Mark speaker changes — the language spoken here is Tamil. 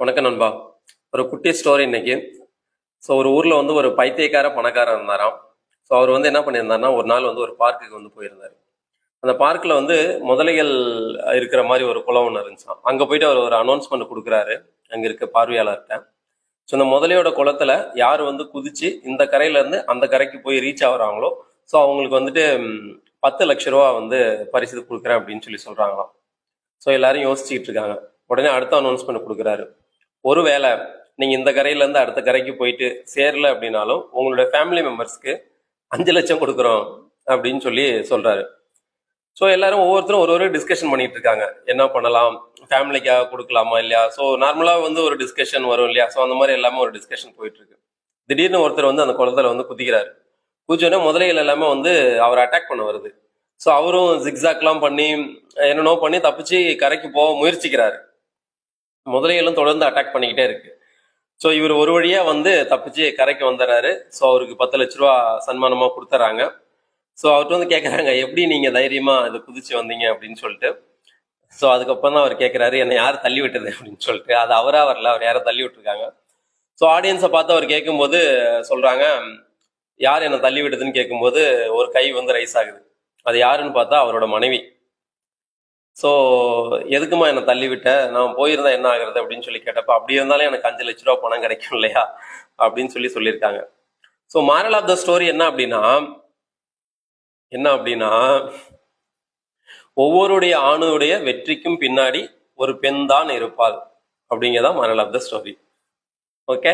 Speaker 1: வணக்கம் நண்பா. ஒரு குட்டி ஸ்டோரி இன்னைக்கு. ஸோ ஒரு ஊரில் வந்து ஒரு பைத்தியக்கார பணக்காரன் இருந்தாராம். ஸோ அவர் வந்து என்ன பண்ணியிருந்தாருன்னா ஒரு நாள் வந்து ஒரு பார்க்குக்கு வந்து போயிருந்தார். அந்த பார்க்கில் வந்து முதலைகள் இருக்கிற மாதிரி ஒரு குளம் ஒன்று இருந்துச்சாம். அங்கே போயிட்டு அவர் ஒரு அனௌன்ஸ்மெண்ட் கொடுக்குறாரு அங்கே இருக்க பார்வையாளர்கிட்ட. ஸோ இந்த முதலையோட குளத்துல யார் வந்து குதிச்சு இந்த கரையிலேருந்து அந்த கரைக்கு போய் ரீச் ஆகுறாங்களோ ஸோ அவங்களுக்கு வந்துட்டு 10 லட்ச ரூபா வந்து பரிசு கொடுக்குறேன் அப்படின்னு சொல்லி சொல்கிறாங்களாம். ஸோ எல்லாரும் யோசிச்சுக்கிட்டு இருக்காங்க. உடனே அடுத்த அனௌன்ஸ்மெண்ட் கொடுக்குறாரு. ஒருவேளை நீங்க இந்த கரையில இருந்து அடுத்த கரைக்கு போயிட்டு சேரல அப்படின்னாலும் உங்களுடைய ஃபேமிலி மெம்பர்ஸ்க்கு 5 லட்சம் கொடுக்குறோம் அப்படின்னு சொல்லி சொல்றாரு. ஸோ எல்லாரும் ஒவ்வொருத்தரும் ஒரு டிஸ்கஷன் பண்ணிட்டு இருக்காங்க. என்ன பண்ணலாம், ஃபேமிலிக்காக கொடுக்கலாமா இல்லையா. ஸோ நார்மலா வந்து ஒரு டிஸ்கஷன் வரும் இல்லையா. ஸோ அந்த மாதிரி எல்லாமே ஒரு டிஸ்கஷன் போயிட்டு இருக்கு. திடீர்னு ஒருத்தர் வந்து அந்த குளத்துல வந்து குதிக்கிறாரு. குதிச்சோடனே முதலைகள் எல்லாமே வந்து அவரை அட்டாக் பண்ண வருது. ஸோ அவரும் ஜிக்ஸாக்லாம் பண்ணி என்னென்னோ பண்ணி தப்பிச்சு கரைக்கு போக முயற்சிக்கிறாரு. முதலைகளும் தொடர்ந்து அட்டாக் பண்ணிக்கிட்டே இருக்கு. ஸோ இவர் ஒரு வழியா வந்து தப்பிச்சு கரைக்கு வந்துடுறாரு. ஸோ அவருக்கு 10 லட்ச ரூபா சன்மானமா கொடுத்துறாங்க. ஸோ அவர்கிட்ட வந்து கேட்குறாங்க, எப்படி நீங்க தைரியமா இதை குதிச்சு வந்தீங்க அப்படின்னு சொல்லிட்டு. ஸோ அதுக்கப்புறம் தான் அவர் கேட்குறாரு, என்னை யார் தள்ளி விட்டது அப்படின்னு சொல்லிட்டு. அது அவரா வரல, அவர் யாரை தள்ளி விட்டுருக்காங்க. ஸோ ஆடியன்ஸை பார்த்து அவர் கேட்கும்போது சொல்றாங்க, யார் என்னை தள்ளி விட்டதுன்னு கேட்கும்போது ஒரு கை வந்து ரைஸ் ஆகுது. அது யாருன்னு பார்த்தா அவரோட மனைவி. ஸோ எதுக்குமா என்னை தள்ளி விட்ட, நான் போயிருந்தா என்ன ஆகுறது அப்படின்னு சொல்லி கேட்டப்ப, அப்படி இருந்தாலும் எனக்கு 5 லட்ச ரூபா பணம் கிடைக்கும் இல்லையா அப்படின்னு சொல்லியிருக்காங்க. So moral of the story என்ன அப்படின்னா ஒவ்வொருடைய ஆணுடைய வெற்றிக்கும் பின்னாடி ஒரு பெண் தான் இருப்பாள் அப்படிங்கிறதான் moral of the story. Okay.